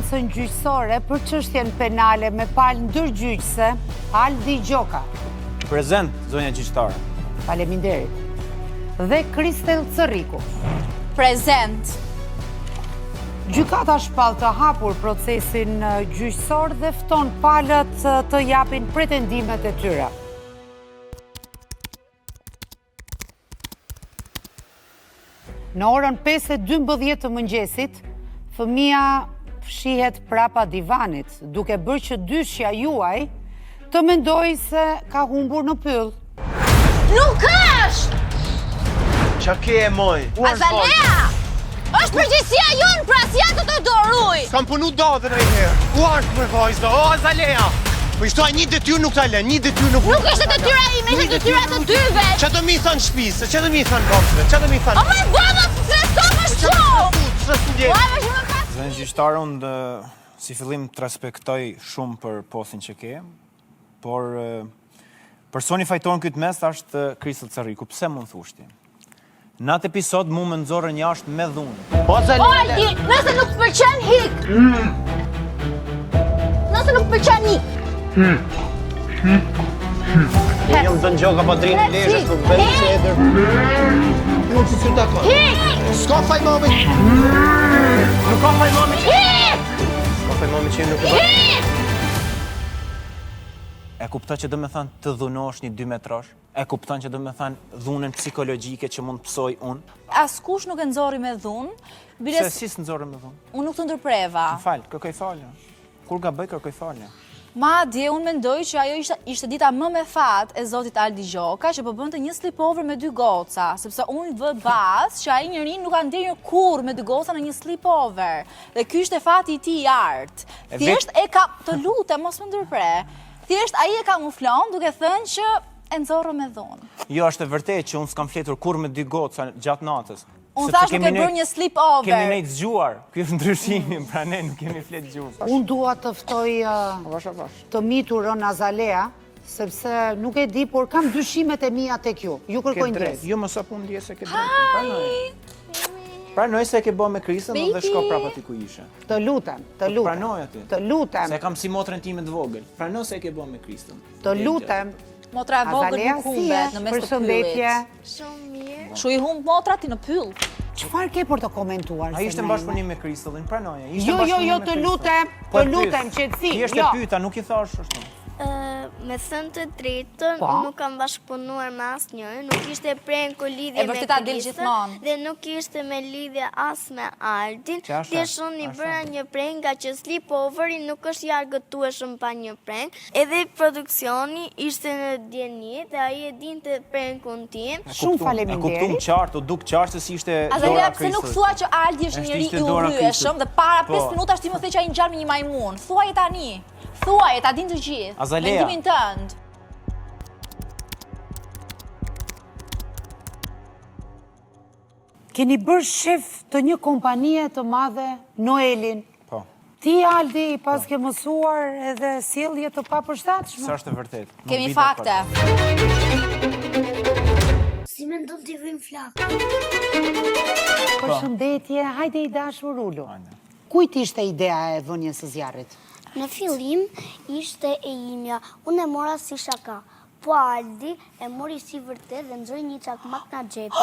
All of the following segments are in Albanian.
audiencën gjyqësore për çështjen penale me palë ndërgjyqëse Aldi Gjoka. Prezent, zonja gjyqtare. Faleminderit. Dhe Kristel Cërriku. Prezent. Gjykata shpall të hapur procesin gjyqësor dhe fton palët të japin pretendimet e tyre. Në orën 5:12 të mëngjesit, fëmia fshihet prapa divanit, duke bërë që dyshja juaj të mendoj se ka humbur në pyll. Nuk është! Qa ke e moj? Azalea! është përgjegjësia jonë, pra si ja të doruj! S'kam punu dadhe në i herë. U është më vajzdo, o Azalea! Po ishtoa një detyrë nuk ta le, një detyrë nuk... Nuk është detyra ime, është detyra të dyve! Qa do mi thënë shpisë, qa do mi thënë boksve, qa do mi thënë... O më baba, streso më shumë! Zonja gjyqtare, unë si fillim të respektoj shumë për postin që ke, por personi fajtor në këtë mes është Kristel Cërriku. Pse më thushti? Në atë episod mu më nëzorën jashtë me dhunë. Aldi, nëse nuk të pëlqen hik! Nëse nuk të pëlqen hik! Jam të në gjoka padrinë leshës për bëllë që edër. Nuk që të takon. Hik! S'ka faj mami! Nuk ka faj mami! Hik! S'ka faj mami që nuk e bërë. Hik! E kupton që do me thanë të dhunosh një 2 metrash? E kupton që do me thanë dhunën psikologjike që mund të pësoj unë? Askush nuk e nxorri me dhunë. Se si s'nxorri me dhunë? Unë nuk të ndërpreva. Më falë, kërkoj falje. Kur ga bëj, kërkoj falje. Madje, unë mendoj që ajo ishte dita më me fat e zotit Aldi Gjoka që po bënte një sleepover me 2 goca, sepse unë vë bazë që ai njeri nuk ka ndjenjur kurrë me 2 goca në një sleepover. Dhe ky ishte fati i tij i artë. Thjesht e ka, të lutem, mos më ndërpre. Thjesht ai e kamuflon duke thënë që e nxorrë me dhunë. Jo, është e vërtetë që unë s'kam fletur kurrë me 2 goca gjatë natës. Unë thash nuk e bërë një sleepover. Kemi nejtë zgjuar, ky është ndryshimi, pra ne nuk kemi fletë gjuar. Unë dua të ftoj të miturën Azalea, sepse nuk e di, por kam dyshimet e mia tek ju. Ju kërkoj ndjes. Jo, mos apo ndjes se ke drejt. Pranoj se ke bë me Krisën dhe shko prapa ti ku ishe. Të lutem, të lutem. Pranoj aty. Të lutem. Se kam si motrën time të vogël. Pranoj se ke bë me Krisën. Të lutem. Motra e vogël nuk humbet në mes të pyllit. Shumë mirë. Shu i humb motra ti në pyll. Çfarë ke për të komentuar? Ai ishte në bashkëpunim me Kristelin, pranoje. Jo, të lutem, qetësi. Ti është e pyeta, nuk i thash ashtu. Me thënë të drejtën, nuk kam bashkëpunuar me asnjërin, nuk ishte prenko lidhje me Kristën dhe nuk ishte me lidhje as me Aldin. Thjesht unë i bëra një prenk nga që sleepoveri nuk është i argëtueshëm pa një prenk. Edhe produksioni ishte në dieni dhe ai e dinte prenkun tim. Shumë faleminderit. E kuptum qartë, u duk qartë se si ishte Azalea, pse nuk thua që Aldi është njëri i urryeshëm dhe para 5 minutash ti më the që ai ngjan me një majmun. Thuaje tani. Thuaj, ta din të gjithë. Azalea. Mendimin tënd. Keni bërë shef të një kompanie të madhe, Noelin. Po. Ti, Aldi, pas ke mësuar edhe sjellje të papërshtatshme. Sa është e vërtet. Kemi fakte. Si mendon t'i vim flak? Përshëndetje, hajde i dashur Ulu. Kujt ishte ideja e vënies së zjarrit? Në fillim ishte e imja, unë e mora si shaka, po Aldi e mori si vërtet dhe nxori një çakmak nga xhepi.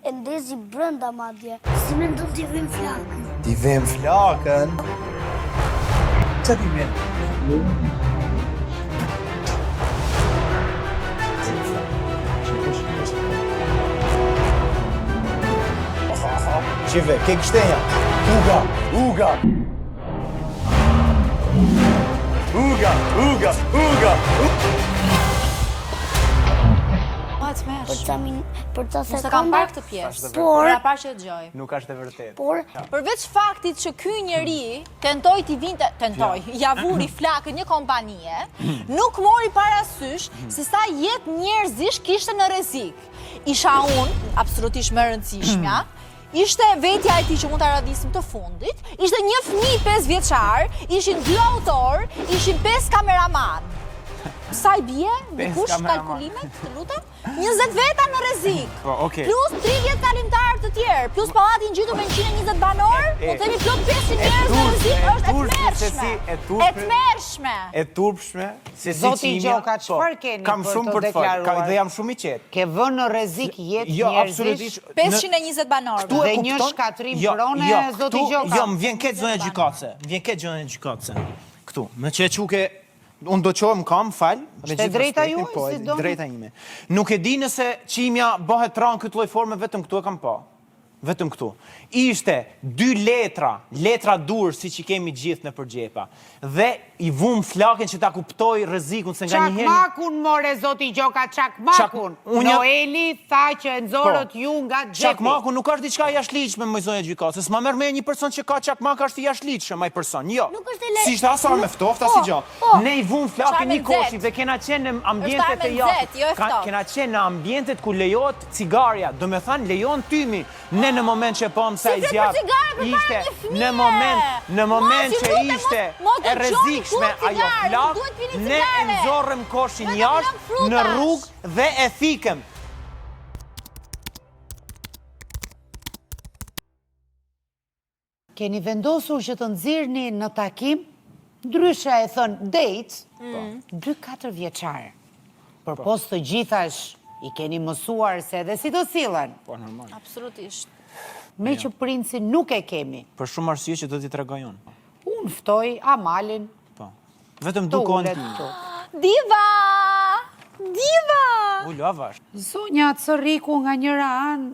E ndezi brenda madje. Si mendon t'i vim flakën? T'i vim flakën? Qa t'i vim? Qive, ke kështenja? Uga! Për ca Mos e kam parë këtë pjesë. Por parë që e dëgjoj. Nuk është e vërtet. Por Përveç faktit që ky njeri tentoi t'i vinte, javuri flakën një kompanie, nuk mori parasysh se sa jetë njerëzish kishte në rrezik. Isha unë, absolutisht më e rëndësishmja, ishte vetja e tij që mund ta radisim të fundit, ishte një fëmijë 5 vjeçar, ishin 2 autor, ishin 5 kameraman. Sa i bie? Dikush kalkulimet, të lutem? 20 veta në rrezik. Po, okay. Plus 30 kalimtar të tjerë, plus pallati ngjitur me 120 banor, po themi plot 500 njerëz në rrezik, është e tmerrshme. E turpshme, se si Zoti Gjoka, çfarë keni kam për shumë të për të fal, deklaruar? dhe jam shumë i qetë. Ke vënë në rrezik jetë Jo, njerëzish? absolutisht. 520 banor. Dhe një shkatrim prone, Zoti Gjoka? Jo, më vjen keq zonja gjykatëse. Më vjen keq zonja gjykatëse. Këtu, me që e quke, unë do qohem kam, fal. Shte drejta juaj, si do? Drejta ime. Nuk e di nëse qimja bëhet ranë këtë lloj forme, vetëm këtu e kam pa. Vetëm këtu. Ishte 2 letra dur si që kemi gjithë në përgjepa. Dhe i vum flaken që ta kuptoj rrezikun se nga njëherë... Çakmakun, more, Zoti Gjoka, çakmakun. Noeli tha që e nxorët ju nga xhepi. Çakmaku nuk është diçka jashtëligjshme, më zonja gjykatës. S'ma merr me një person që ka çakmak është i jashtëligjshëm ai person. Jo. Si ishte asar me ftoft, as i gjë. Ne i vum flaken një koshi dhe kena qenë në ambientet e jashtë. Kena qenë në ambientet ku lejohet cigaria, do me thanë lejon tymi. Ne në moment që pam sa i zjarë, ishte në moment që ishte e rrezikshme ajo flak, ne e nxorrëm koshin jashtë në rrugë dhe e thikëm. Keni vendosur që të nxirrni në takim, ndryshe e thënë date, 2-4 vjeçare. Për post të gjithash i keni mësuar se edhe si do sillen. Po, normal. Absolutisht. Me që princin nuk e kemi. Për shumë arsye që do t'i tregoj unë. Unë ftoj Amalin. Po. Vetëm dukon ti. Diva! Diva! Ulo avash. Zonja Cërriku nga njëra anë,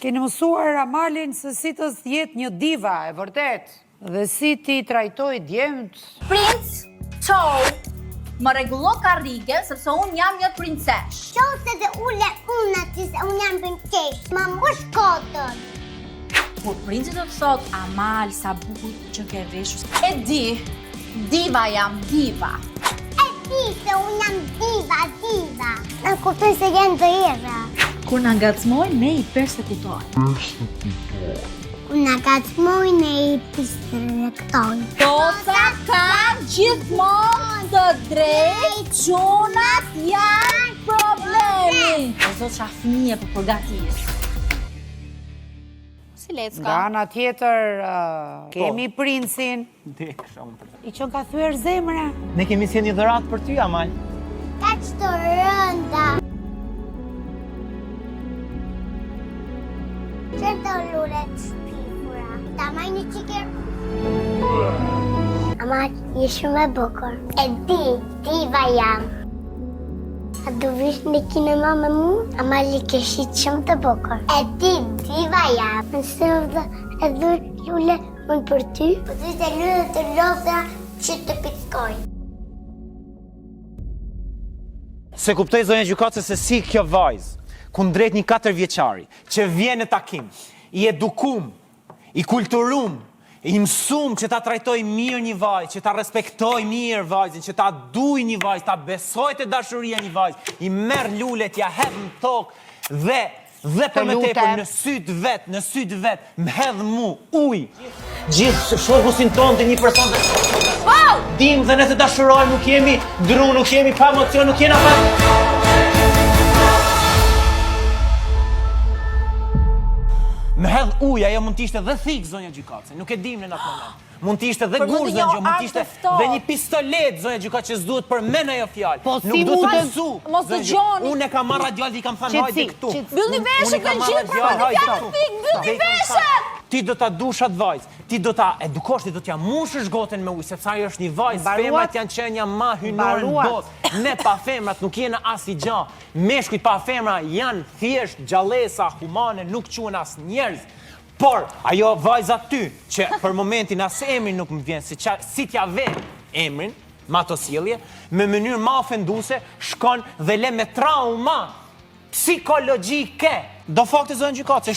keni mësuar Amalin se si të jetë një diva, e vërtet. Dhe si ti trajtoj djemt. Princ, qou, më rregullo karrige, sepse unë jam një princesh. Qo se dhe ule unë aty se unë jam princesh, ma mbush kotën. Kur princi do të thot, Amal, sa bukur që ke veshur. E di, diva jam diva. E di se unë jam diva. Në kuptoj se jenë të ira. Kur na ngacmojnë, ne i persekutojmë. Kur na ngacmojnë, ne i persekutojmë. Goca kanë gjithmonë të drejtë, çunat janë problemi. O zot, qa fëmije për përgatis. Si lecka? Nga ana tjetër, kemi princin. Dekësha unë për të. I që ka thyer zemra. Ne kemi si një dhuratë për ty, Amal. Ka që të rënda. Që të lullet shpifura? Ta maj një qikër. Amal, je shumë e bukur. E di, diva jam. A du vish në kinema me mu? Amal i keshit shumë të bukur. E di, diva jam. Nëse e dhu lule unë për ty, po du të lule të lodha që të pickoj. Se kuptoj zonja gjykatëse se si kjo vajzë, kundrejt një 4 vjeçari, që vjen në takim, i edukum, i kulturum, i mësum që ta trajtoj mirë një vajzë, që ta respektoj mirë vajzën, që ta duj një vajzë, ta besoj të dashuria një vajzë, i merr lulet, ja hedh në tokë dhe për me tepër në syt vet, më hedh mu ujë. Gjithë shokusin tonë të një person të dim dhe ne të dashurojmë, nuk jemi dru, nuk jemi pa emocion, nuk jena pa... Me hedh ujë, ajo mund t'ishte dhe thikë, zonja gjykatëse, nuk e dim në atë moment. Mund t'ishte dhe gurzën, mund t'ishte dhe një pistolet, zonja gjykatëse, që s'duhet për me në jo fjallë. Po nuk du të mësu. Mos të gjoni. Unë e kam marrë radial dhe i kam thënë hajde këtu. Byllni veshët në gjithë për më të pjatë pik, byllni veshët! Ti do ta dush atë vajzë, ti do ta edukosh, ti do t'ja mushësh goten me ujë, sepse ajo është një vajzë, femrat janë qenja ma hynore në botë. Ne pa femrat nuk jena as i gjë. Meshkujt pa femra janë thjesht gjallësa humane, nuk quhen as njerëz. Por ajo vajza ty, që për momentin as emrin nuk më vjen, si t'ja ven emrin, ma të sjellje, me mënyrë ma ofenduese, shkon dhe le me trauma psikologjike. Do fakte zonë gjykatëse,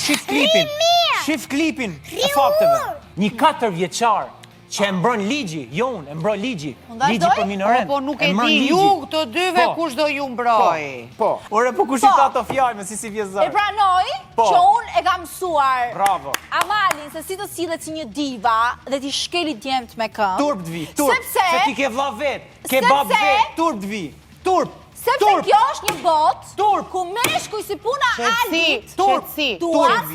shif klipin e fakteve. Një 4 vjeçar që e mbron ligji, jo unë, e mbron ligji për minoren. Po nuk e di ju këto dyve kush do ju mbroj. Po, ore po kush i ta të fjallë, si vjezar. E pranoj që unë e kam mësuar Bravo. Amalin se si të sillet si një diva dhe ti shkeli djemt me këmbë. Turp t'vi, turp, se ti ke vlla vet, ke bab vet, turp t'vi. Turp! Sepse kjo është një botë ku meshkuj si puna Aldit duan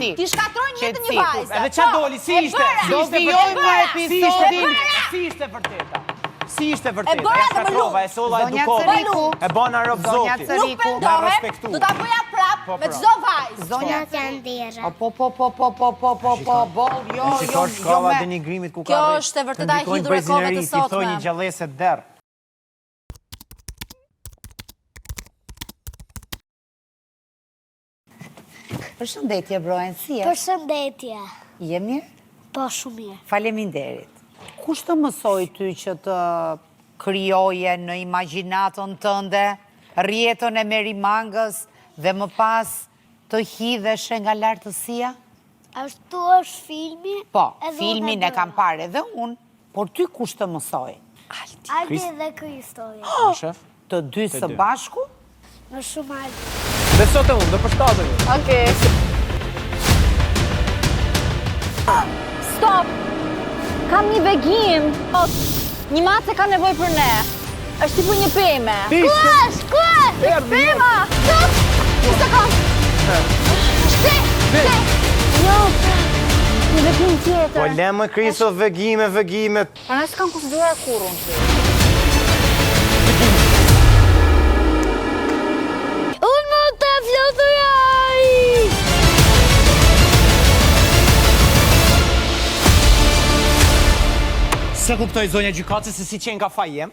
t'i shkatrojnë jetën një vajze. Edhe qa doli, si ishte? Do vijojmë episodin. Si ishte vërteta? Si ishte E vërteta? bëra dhe më shkatrova, e solla Zonja edukova. Ceriku. E bona rob Zonja zoti. Ceriku. Nuk pendohem, do t'a bëja prap me çdo vajzë. Zonja janë dera. Shikoj shkolla e denigrimit ku ka. Kjo është e vërteta e hidhur e kohëve të sotme. Ti thoi një gjallëse derr. Përshëndetje, brojen, si e? Përshëndetje. Je mirë? Po, shumë mirë. Faleminderit. Kush të mësoj ty që të kryoje në imagjinatën tënde rjetën e Merimangës dhe më pas të hidhesh nga lartësia? Ashtu është filmi. Po, filmin e kam parë edhe unë, por ty kush të mësoj? Aldi dhe Kristoli. Shef? Të dy së bashku? Më shumë Aldi. Dhe sot e unë, dhe përshtatemi. Okej. Stop! Kam një vegim. Një mace ka nevoj për ne. është si për një peme. Kush? Pema! Stop! Një sekund! Shti! Jo, një vegim tjetër. Po lemë Kristo vegime. Para s'kam konsideruar kurrën ti. Unë më të fluturoj! Se kuptoj zonja gjykatës se si qenë ka fajem,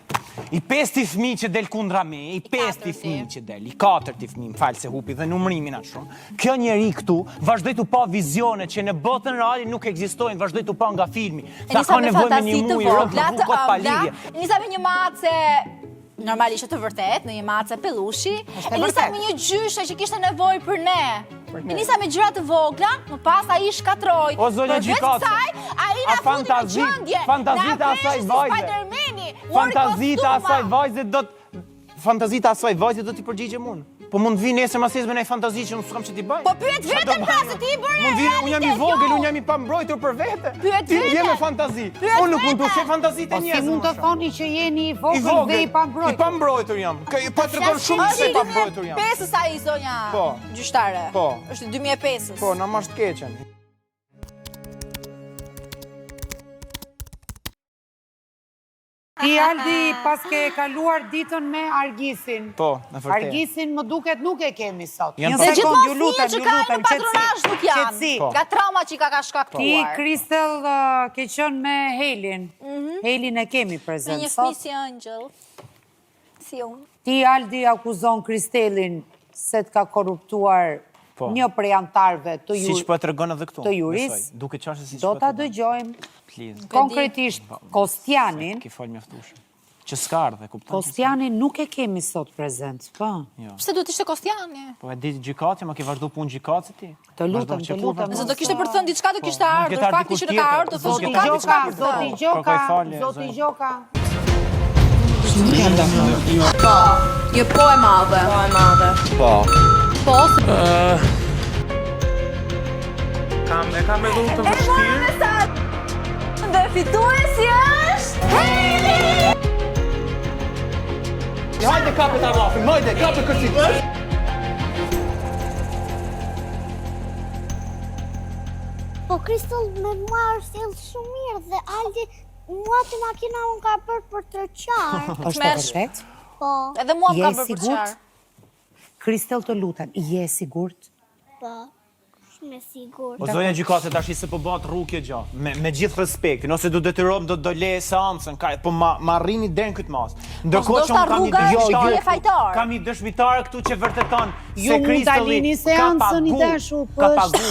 i 5 fëmijë që del kundra me, i 5 fëmijë që del, i 4 fëmijë, më falë se hupi dhe numërimin atë shumë. Kjo njeri këtu vazhdoj të pa vizione që në botën reali nuk ekzistojnë, vazhdoj të pa nga filmi. Sa ka nevoj me një mujë, rëpë në vukot pa lidhje. Nisa me një mace, normalisht të vërtet, në një mace pelushi, e nisa me një gjyshe që kishte nevoj për ne. E nisa me gjyra të vogla, më pas a i shkatroj. O zonja gjykatës, a fantazita asaj vajze. Fantazita asaj vajze do t'i përgjigjem unë. Po mund vi nesër masjes me nej fantazi që unë s'kam që t'i bëj. Po pyet vetën pra se ti i bërë realitet. Unë jam i vogël, unë jam i pambrojtur për vete. Pyet Ti vetën. je me fantazi. Unë nuk mund të sheh fantazit e Po si njerëzve. mund të thoni që jeni i vogël dhe i pambrojtur? I pambrojtur jam. Po tregon shumë se i pambrojtur jam. 2005 sa i zonja Po. gjyqtare. Po. Është 2005. Po, na mash të keqen. Ti Aldi pas ke kaluar ditën me Argisin. Po, në vërtet. Argisin më duket nuk e kemi sot. Janë Një pa- Dhe sekond, ju gjithmonë lutem, fëmijët që ju ka lutem, në patronazh nuk janë. qetësi. Po. Nga trauma që ka Ti, shkaktuar. Kristel, ke qënë me Helin. Helin e kemi Me prezent një sot. fëmijë si ëngjëll. Si unë. Ti, Aldi, akuzon Kristelin se të ka korruptuar Po. një prej antarëve të Siç po e tregon edhe këtu. të juris. besoj. Duke qenë se siç Do po ta tregon. dëgjojmë Please. konkretisht Kostianin. Ki fol mjaftueshëm. Që s'ka ardhe, kupton? Kostianin nuk e kemi sot prezent, po. Jo. Pse duhet ishte Kostiani? Po e di gjykatja, ma ke vazhdu punë gjykatës ti? Të lutem, Vazhdo të që lutem. punë, Nëse do kishte për të thënë diçka do kishte mund ardhur. ketë ardhur Fakti që dikush nuk ka tjetër. ardhur, Zoti thotë Zoti ka Gjoka, diçka Gjoka, për të Zoti thënë. Gjoka, Kërkoj falje, Zoti zonja. Gjoka. Jo po e madhe. Po e madhe. Po. Po. Kam edhe unë të vështirë. Dhe fituesi është Heli! Hajde kapet arrafin, hajde, kapet kërcit. Po Kristol me mua është sjell shumë mirë dhe Aldi mua të makina unë ka për të qarë. Është e Mersh. vërtet? Po, Edhe mua më Je ka i bërë për sigurt? qarë. Kristel, të lutem, je e sigurt? po, shumë e sigurt. O zonja gjykate tash se po bëhet rrugë gjë. Me gjithë respektin, ose do detyrohem do le seancën, po ma rrini deri në këtë mas. Ndërkohë që ndoshta unë kam një rruga është dëshmitar, një fajtar. kam një dëshmitar këtu që vërteton Ju se mund ta Kristolli lini ka seancën i pagu, dashur, po ka është- pagu.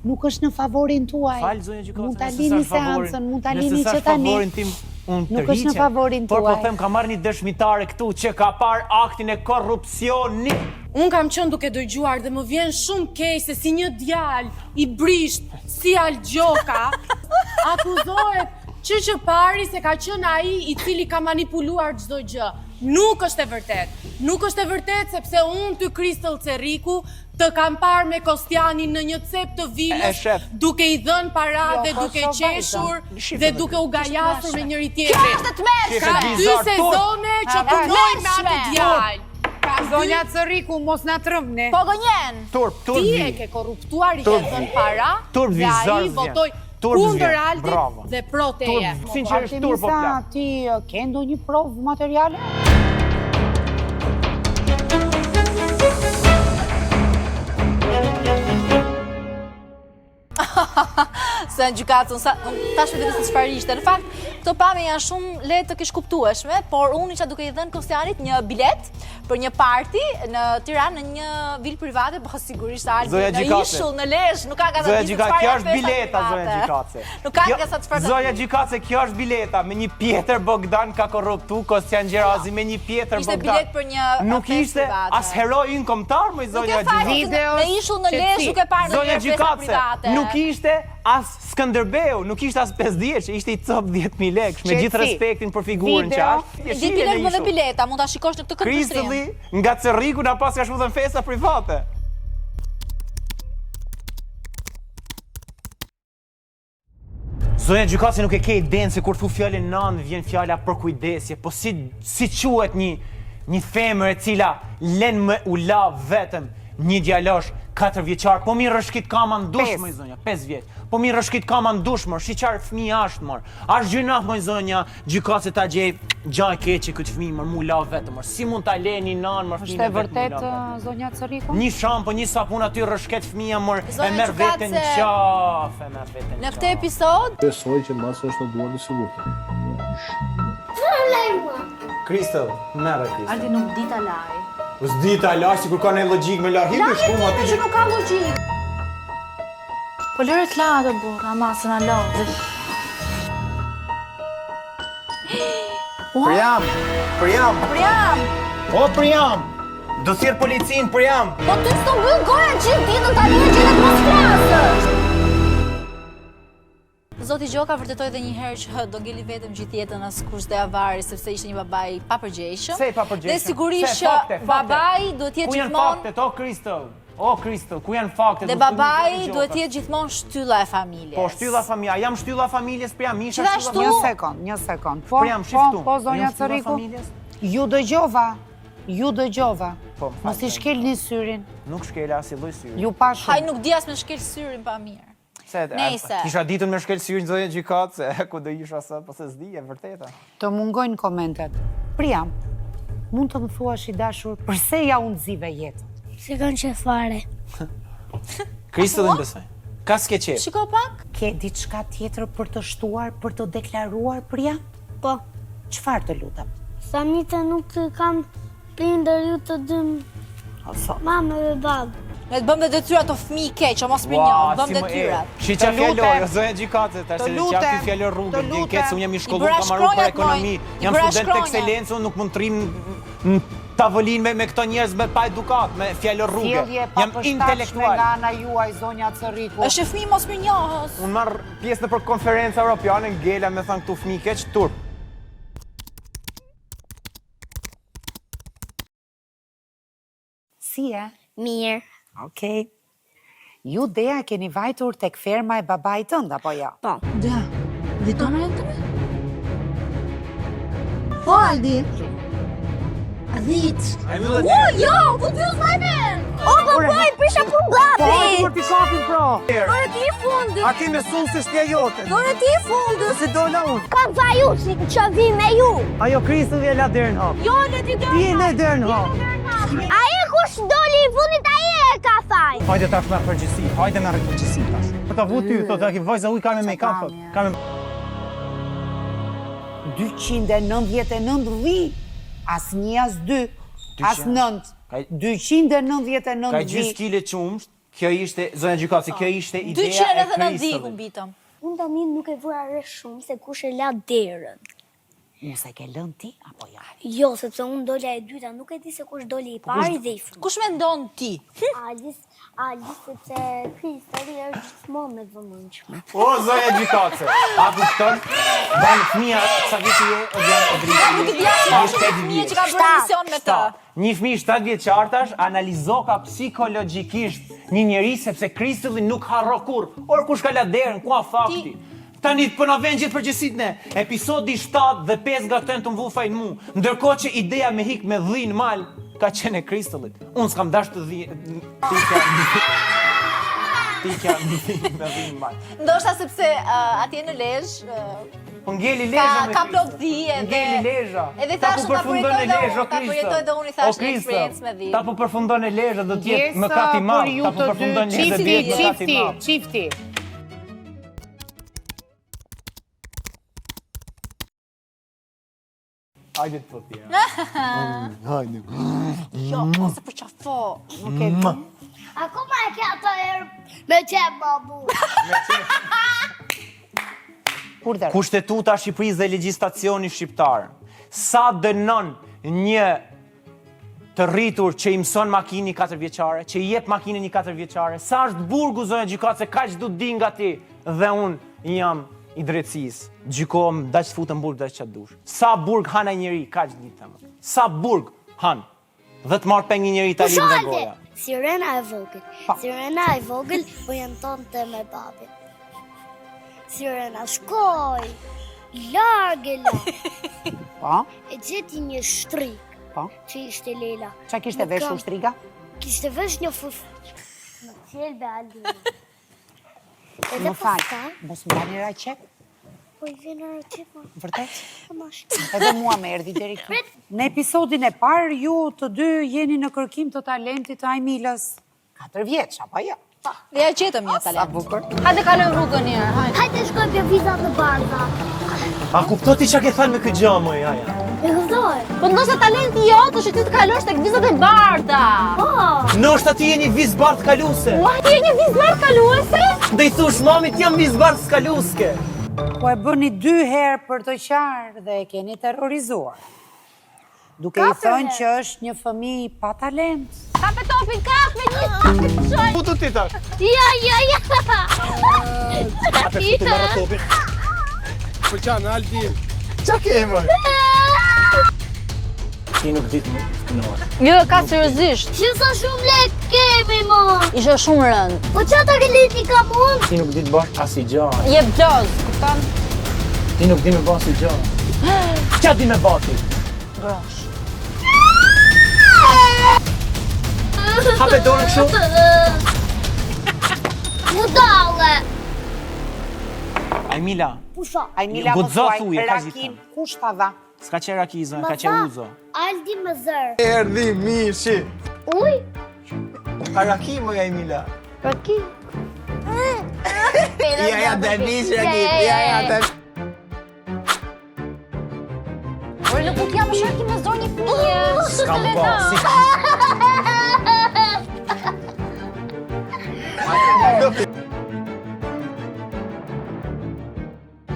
Nuk është në favorin tuaj. Fal zonja gjykate. Mund ta lini seancën, mund ta lini që tani. Favorin tim unë Nuk të është në rriqem. favorin Por po tuaj. them ka marrë një dëshmitare këtu që ka parë aktin e korrupsionit. Unë kam qënë duke dëgjuar dhe më vjen shumë keq se si një djalë i brisht si Algjoka akuzohet që pari se ka qenë ai i cili ka manipuluar çdo gjë. Nuk është e vërtet. Nuk është e vërtet sepse unë ty Kristall Cerriku të kam parë me Kostianin në një cep të vilës duke i dhënë para dhe duke qeshur dhe duke u gajasur me njëri tjetrin. Kjo është të tmerrshme. Ka 2 sezone që punoj me atë djalë. Zonja Cerriku, mos na trëmbni. Po gënjen. Ti e ke korruptuar, i ke dhënë para dhe ai votoi kundër Aldit dhe pro teje. Sinqerisht turp po plak. Ti ke ndonjë provë materiale? Se në gjykatën, tash me vetë se çfarë ishte. Në fakt, këto pamje janë shumë lehtë të keq kuptueshme, por unë isha duke i dhënë Kostianit një bilet për një party në Tiranë në një vilë private, po sigurisht Aldi në ishull, në Lezhë, nuk ka garanti se çfarë është bileta, zonja Gjikace. Nuk ka garanti se çfarë. Zonja Gjikace, kjo është bileta me një Pjetër Bogdan ka korruptu Kostian Gjerazi me një Pjetër Bogdan. Ishte bilet për një nuk ishte as heroi ynë kombëtar, më zonja Gjikace. Në ishull në Lezhë nuk e parë në një festa private. Nuk ishte as Skënderbeu, nuk ishte as 50, ishte i cop 10.000 lekë, me gjithë respektin për figurën që është. Di bilet më dhe bileta, mund ta shikosh në këtë këndvështrim. Kristalli nga Cerriku na pas ka shkruar festa private. Zonja Gjykatës nuk e ke idenë se kur thu fjalën nan vjen fjala për kujdesje, po si quhet një femër e cila len më u la vetëm një djalosh 4 vjeçar, po mi rëshkit kama ndush, moj zonja, 5 vjeç. Po mi rëshkit kama ndush, mor, shiqar fëmijë ashtë, mor. Ashtë gjynah, moj zonja, Gjykatës ta gjej gjaj keqe këtë fëmijë, mor, mu la vetëm, mor. Si mund ta leni nan, mor, fëmijë vetëm. Është e vërtet, zonja Cerriku? Një shampo, një sapun aty rëshket fëmija, mor, e merr veten qaf, e merr veten qaf. Në këtë episod besoj që masa është në duar në sigurta. Kristall, merre Kristall. Aldi nuk di ta laj. S'di ta laj, sikur ka një logjik me largim të shkumë aty që nuk ka logjik. Po lërë të la atë burë, ama se na la. Priam. O, Priam! Do thirr policin, Priam! Po ty s'to mbyll goja gjithë ditën tani që ne mos flasësh. Zoti Gjoka vërtetoi edhe një herë që do ngeli vetëm gjithë jetën as kush do ja vari sepse ishte një babai pa përgjegjshëm. Se pa përgjegjshëm. Dhe sigurisht që babai duhet të jetë gjithmonë. Ku janë faktet, o Kristall? O Kristall, ku janë faktet? Dhe babai duhet të jetë gjithmonë shtylla e familjes. Po shtylla familja, jam shtylla familjes, Priam, isha Gjithashtu- shtylla. Një sekond. Po, zonja Jam shtylla Cerriku. familjes? Ju dëgjova. Po, Mos I shkelni syrin. Nuk shkela as I lloj syri. Ju pa shumë. Haj nuk di as me shkel syrin pa mirë. Nejse. Kisha ditën me shkel syrin zonja Gjykatës, se ku do isha sot, po se s'di, e vërteta. Të mungojnë komentet. Priam, mund të më thuash I dashur, përse ja unë zive jetën? Se kanë që fare. Kristallin besoj. Ka s'ke qef. Shiko pak. Ke diçka tjetër për të shtuar, për të deklaruar, Priam? Po, Çfarë të lutem? sa mite nuk kam prindër ju të dëm mamë dhe babë. Ne të bëmë dhe detyra të fëmijë keq, mos më njoh, bëmë detyrat. Shiqa fjallor, zonja Gjykatës, tash se qa ky fjallor rrugën, din keq, unë jam I shkolluar, kam marrë për ekonomi, jam student të ekselencë, unë nuk mund të rrim në tavolinë me këto njerëz me pa edukat, me fjallor rrugë. Jam intelektual. Nga ana juaj, zonja Cerriku. Është fëmijë mos më njohës. Unë marr pjesë në për konferenca europiane, ngela me thënë këtu fëmijë keq, turp. Si e? Mirë. Okej. Ju Dea keni vajtur tek ferma e babait tënd apo jo? Po. Dea, dhe tonë e të me? Po, Aldi. Adit. O, jo, po t'ju s'majmen. O, po, prisha për babi. Ti kapin pro. Dore ti I fundit. A ti me sunë se shkja jote. Dore ti I fundit. Se do na unë. Ka vaju si që vi me ju. Ajo Kristall vje la derën hap. Jo, në ti dërë. Ti në derën hap. A e kush doli I fundit, a e ka faj. Hajde tash me përgjësi, hajde me përgjësi tash. Për ta vu ty, thot, aki vajza uj ka me make-up, thot. Ka me... 299 dhi. As një, as dy, as 9. 299 Ka dhi. gjysë kile qumsht, kjo ishte, zonja Gjykatës, kjo ishte ideja e 299 Kristallit. bitëm. Unë tani nuk e vura re shumë se kush e la derën. Nëse ke lënë ti, apo ja? Jo, sepse unë dola e dyta, nuk e di se kush doli i pari dhe i fundit. Kush mendon ti? Alis, sepse Kristali është gjithmonë me vëmendshme. O, zonja gjykace, a kupton? Banë fëmija, sa vjetë je, o janë o dritë. Nuk i dja se është fëmijë që ka bërë mision me të. Një fëmijë 7 vjeçartash analizoka psikologjikisht një njeri sepse Kristalli nuk harro kurrë. Or kush ka la derën, ku a fakti? Tani po na vjen gjithë përgjithësitë ne. Episodi 7 dhe 5 nga këto të mvufajnë mu. Ndërkohë që ideja me hik me dhën mal ka qenë e Kristallit. Unë s'kam dash të Tikja me dhën mal. Ndoshta sepse atje në Lezhë Po ngeli lezha me ka plot dhije dhe ngeli lezha. Edhe Ta thashë po përfundon e lezha, ta përjetoj dhe unë i thash në eksperiencë me dhije. Ta po përfundon e lezha do t'jetë mëkat i madh. Ta po përfundon lezha do t'jetë mëkat i madh. Çifti. Hajde të thotë. Hajde. Jo, ose për qafo. Akoma e ke ato herë me qep, babu. Kushtetuta Shqipërisë dhe legjislacioni shqiptar. Sa dënon një të rritur që i mëson makini 4 vjeçare, që i jep makinën një 4 vjeçare, sa është burgu zonja gjykatëse kaq du di nga ti dhe unë jam i drejtësisë. Gjykohem daç të futem burg daç çat dush. Sa burg han ai njeri kaq ditë them. Sa burg han. Dhe të marr peng një njeri ta lidh nga goja. Sirena e vogël. Sirena e vogël po jantonte me babin. Sirena shkoj, largela. Po? E gjeti një shtrik, Po? që ishte Lela. Qa kishte veshur shtriga? Kishte vesh një fufuq. Në qelbe Alina. Edhe Më falë, mos më bani raqep? Po i vjen raqep, ma. Vërtet? Po mash. Edhe mua me erdi deri këtu. Në episodin e parë, ju të dy jeni në kërkim të talentit të Ajmilës. 4 vjeç, apo jo? Dhe ja qetëm një Sa talent. bukur. Hajde kalojmë rrugën një herë, hajde. Hajde shkojmë për vizat në bardha. A kuptoj ti çka ke thënë me këtë gjë më jaja? E kuptoj. Po ndoshta talenti jot është që ti të kalosh tek vizat e bardha. Po. Ndoshta ti je një vizë bardh kaluese. Ua, ti je një vizbar kaluese? Dhe i thush mamit jam vizë bardh skaluske. Po e bëni 2 herë për të qarë dhe e keni terrorizuar. Duke i thënë që është një fëmijë pa talent. Kape topin, kape një! Futu ti tash. Ja. Atë futu marrë topin. Po qanë, Aldin. Qa ke më? Ti nuk ditë më kënohet. Jo, ka seriozisht. Që sa shumë lek kemi, mo. Ishe shumë rënd. Po që ta ke liti ka mund? Ti nuk ditë bash as i gjatë. Je bloz, kupton? Ti nuk di me bas i gjatë. Qa di me bati? Grosh. Hape dorën kështu? Mu dale. Ajmila, Pusha. Ajmila më Guxo thuaj, thuje, ka rakin, gjithë. kush ta dha? s'ka që rakizën, ka që uzo. Aldi më zërë. Erdi, mishi. Uj? Ka raki më ja Emila. Raki? Ja, dhe mishi raki. Ja, dhe. Por nuk u kja më shaki me zdor një fëmijë. S'kam po, si...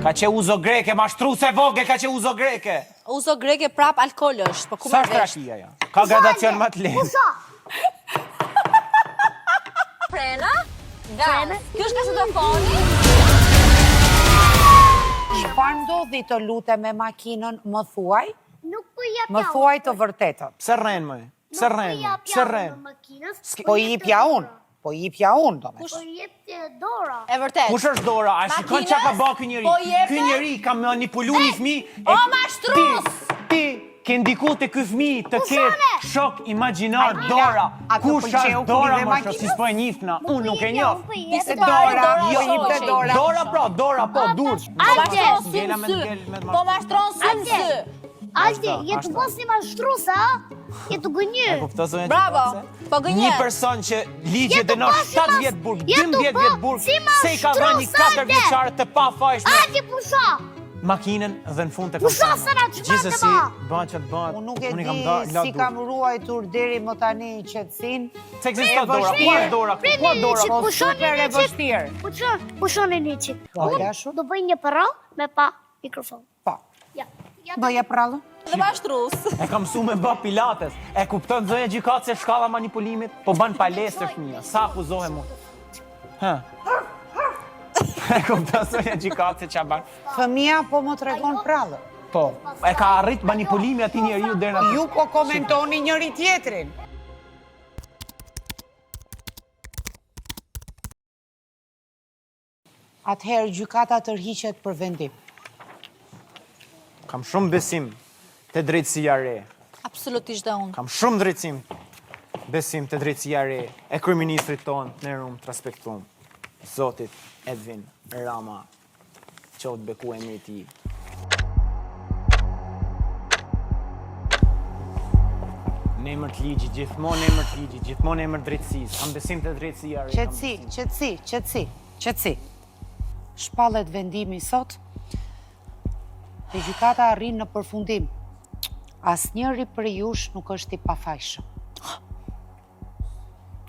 Ka që uzo greke, mashtru se vogël, ka që uzo greke. Uzo greke prap alkohol është, po ku Sa marrë është vesh? rakia ja? Ka gradacion më të lehtë. Frena? Gaz. Kjo është kasetofoni? Çfarë ndodhi të lutem me makinën, më thuaj? Nuk po jap Më thuaj të vërtetën. Pse rren më? Pse rren? Pse rren? Po i jipja unë. Po i jipja unë, do me. Po jep të Dora. E vërtet. Kush është Dora? A shikon çka ka bërë ky njeri? Po jepe? Ky njeri ka manipulu një fëmijë. O, mashtrus! Ti ke ndiku te ky fëmijë të ketë shok imagjinar Dora. a të Kush pëlqeu është kur Dora i dhe më makinës? shoh, si s'po e njihna. Unë nuk e njoh. Se Dora, jo i jip të Dora. Dora po, dur. Po mashtron Ngela me sy. ngel me Po mashtron sy. Aldi, jetë mos një mashtrusa, jetë gënjë. Bravo. Po gënje. Një person që ligje dënon 7 vjet burg, 12 vjet burg, si se i ka dhënë një 4 vjeçare të pafajshme Aldi, pusha! makinën dhe në fund të Pusha, konfirmon. se na çmate, Gjithsesi, ma! bën çat bën. Unë nuk e Unë kam di la si kam ruajtur deri më tani qetësinë. Se ekziston Dora, ku është Dora? Ku është Dora? Po super e vështirë. Pushoni një qik. Po, jashur? Do bëj një përro me pa mikrofon. Po. Ja. Bëje prallë? Dhe bashtrus. E kam mësu me bë pilates. E kupton zonja gjykatë se shkalla manipulimit? Po ban palestër fëmia. Sa akuzohem mu? Hë? E kupton zonja gjykatë se ç'a ban? Fëmia po më tregon prallë. Po. E ka arrit manipulimi atij njeriu deri në Ju po komentoni njëri tjetrin. Atëherë gjykata tërhiqet për vendim. Kam shumë besim te drejtësia re. Absolutisht dhe unë. Kam shumë besim te drejtësia re e kryeministrit ton, ne rum të respektuam. Zotit Edvin Rama. Qoftë beku emri i tij. Në emër të ligjit, gjithmonë në emër të ligjit, gjithmonë në emër të drejtësisë. Kam besim te drejtësia re. Qetësi. Shpallet vendimi sot, dhe gjykata arrin në përfundim. Asnjëri prej jush nuk është i pafajshëm.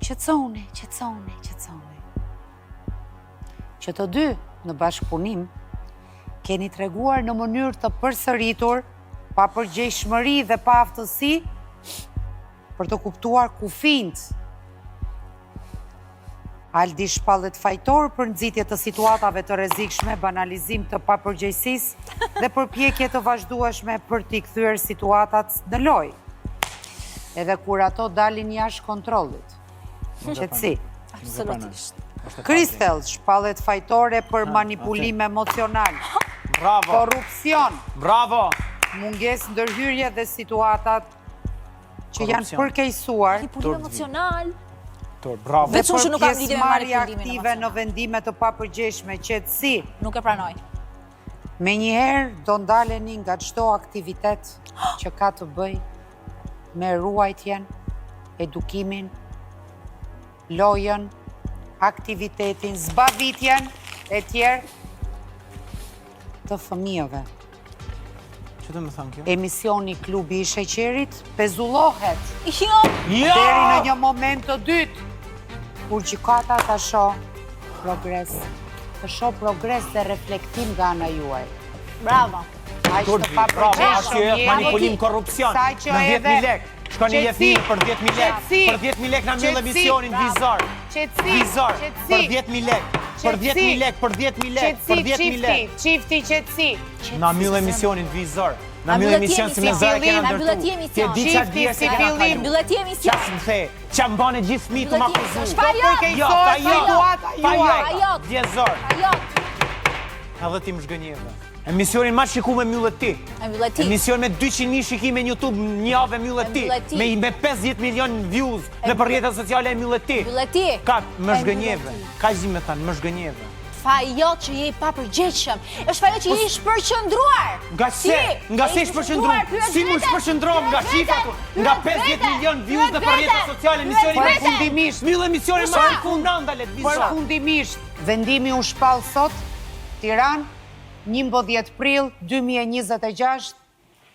Qetësoni. Që të dy në bashkëpunim keni treguar në mënyrë të përsëritur, pa përgjegjshmëri dhe pa aftësi, për të kuptuar kufijt. Aldi shpallet fajtor për nxitje të situatave të rrezikshme, banalizim të papërgjegjësisë dhe përpjekje të vazhdueshme për t'i kthyer situatat në lojë, edhe kur ato dalin jashtë kontrollit. Qetësi. Absolutisht. Kristel, shpallet fajtore për manipulim emocional. Bravo. Korrupsion. Bravo. Mungesë ndërhyrje dhe situatat që janë përkeqësuar. Manipulim emocional. Bravo. Veç unë që nuk kam lidhje me Pjesëmarrje manipulimin aktive në vendime të papërgjegjshme, qetësi. Nuk e pranoj. Menjëherë do ndaleni nga çdo aktivitet që ka të bëjë me ruajtjen, edukimin, lojën, aktivitetin, zbavitjen e tjerë të fëmijëve. Që të më thënë kjo? Emisioni Klubi i Sheqerit pezullohet Jo! deri në një moment të dytë, kur gjykata të shoh progres dhe reflektim nga ana juaj. Bravo. Aq të papërgjegjshëm manipulim, korrupsion. Në 10.000 lek. Shkoni jefi për 10.000 lek. Për 10.000 lek na mbyll emisionin vizor. Vizor. Për 10.000 lek. Për 10.000 lek. Për 10.000 lek. Për 10.000 lek. Çifti qetësi. Na mbyll emisionin vizor. Na mbyll emision si me zërë kena ndërtu. Na mbyll emision. Ti di çfarë dije se kena kalu. Mbyll emision. Çfarë më the? Çfarë mbane gjithë fëmijët të më akuzuar? Fajot. Djezor. Edhe ti më zgënjeve. Emisionin ma shikuar me mbyllet ti. Emision me 200.000 shikime në YouTube një javë mbyllet ti. Me 50 milion views në rrjetet sociale mbyllet ti. Ka më zgënjeve. Ka zi me thanë, më zgënjeve. Fajot që je i papërgjegjshëm. Është fajot që je i shpërqendruar. Nga se shpërqendruar? Si mu shpërqendruar nga shifrat? Nga 50 milion views në rrjetet sociale emisioni përfundimisht. Mbyll emisionin më fundon dalet vizor. Përfundimisht, vendimi u shpall sot, Tiranë, 11 prill 2026,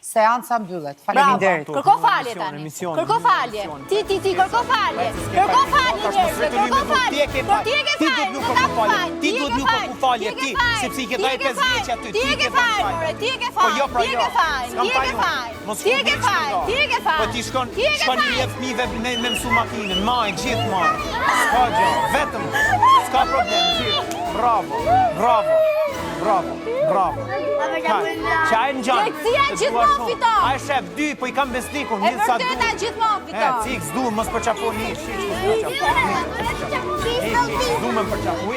seanca mbyllet. Faleminderit. Kërko falje tani. Kërko falje. Ti kërko falje. Kërko falje njerëzve, kërko falje. Ti e ke falje, nuk ka falje. Ti duhet nuk ka falje ti, sepse i ke dhënë 5 vjeç aty. Ti e ke falje, ti e ke falje. Ti e ke falje. Ti e ke falje. Ti e ke falje. Ti e ke falje. Po ti shkon i jep fëmijëve me mësu makinën, majë gjithmonë. S'ka gjë, vetëm. S'ka problem, gjithë. Bravo. Qaj në gjanë. Qetësia gjithmonë fiton. A e shef, 2, po i kam besnikun. E vërteta gjithmonë fiton. Cik, s'du, mos përqapo një. S'du me përqapo.